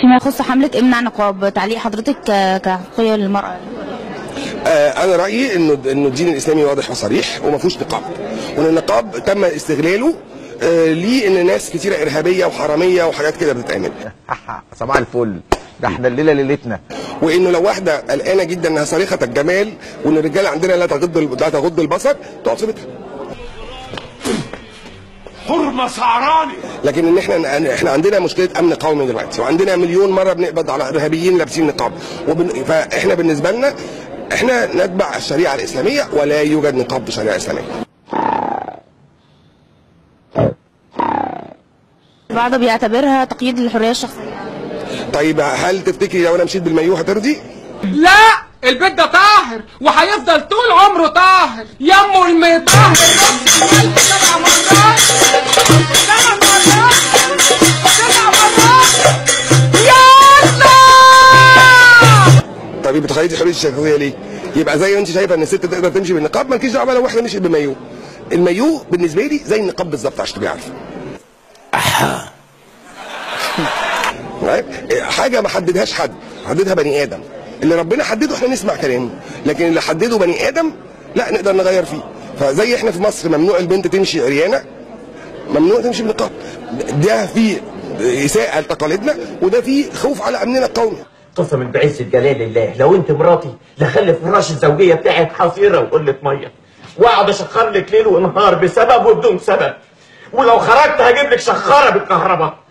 فيما يخص حملة امنع نقاب، تعليق حضرتك كحقوقية للمرأة؟ انا رايي انه الدين الاسلامي واضح وصريح وما فيهوش نقاب، وان النقاب تم استغلاله ليه ان ناس كتيره ارهابيه وحراميه وحاجات كده بتتعمل. صباح الفل، ده احنا الليله ليلتنا. وانه لو واحده قلقانه جدا انها صريخه الجمال وان الرجاله عندنا لا تغض البصر تقعد في بيتها. حرمه سعراني. لكن ان احنا عندنا مشكله امن قومي دلوقتي، وعندنا مليون مره بنقبض على ارهابيين لابسين نقاب، فاحنا بالنسبه لنا احنا نتبع الشريعه الاسلاميه ولا يوجد نقاب بشريعه اسلاميه. بعض بيعتبرها تقييد للحريه الشخصيه. طيب هل تفتكري لو انا مشيت بالمايوه هترضي؟ لا، البيت ده طاهر وهيفضل طول عمره طاهر. يمه المطهر 7 مرات 7 مرات 7 مرات. يلا. طيب بتخيلي حريه الشخصيه ليه؟ يبقى زي ما انت شايفه ان الست تقدر تمشي بالنقاب، مالكيش دعوه لو واحده مشيت بالمايوه. المايوه بالنسبه لي زي النقاب بالظبط عشان تبقي عارفه. حاجه ما حددهاش حد، حددها بني ادم. اللي ربنا حدده احنا نسمع كلامه، لكن اللي حدده بني ادم لا نقدر نغير فيه. فزي احنا في مصر ممنوع البنت تمشي عريانه، ممنوع تمشي بالنقاب. ده فيه اساءه لتقاليدنا وده فيه خوف على امننا القومي. قسما بعزة جلال الله لو انت مراتي لخلي فراش الزوجيه بتاعك حصيره وقله ميه، واقعد اشخر لك ليل ونهار بسبب وبدون سبب، ولو خرجت هجيب لك شخاره بالكهرباء.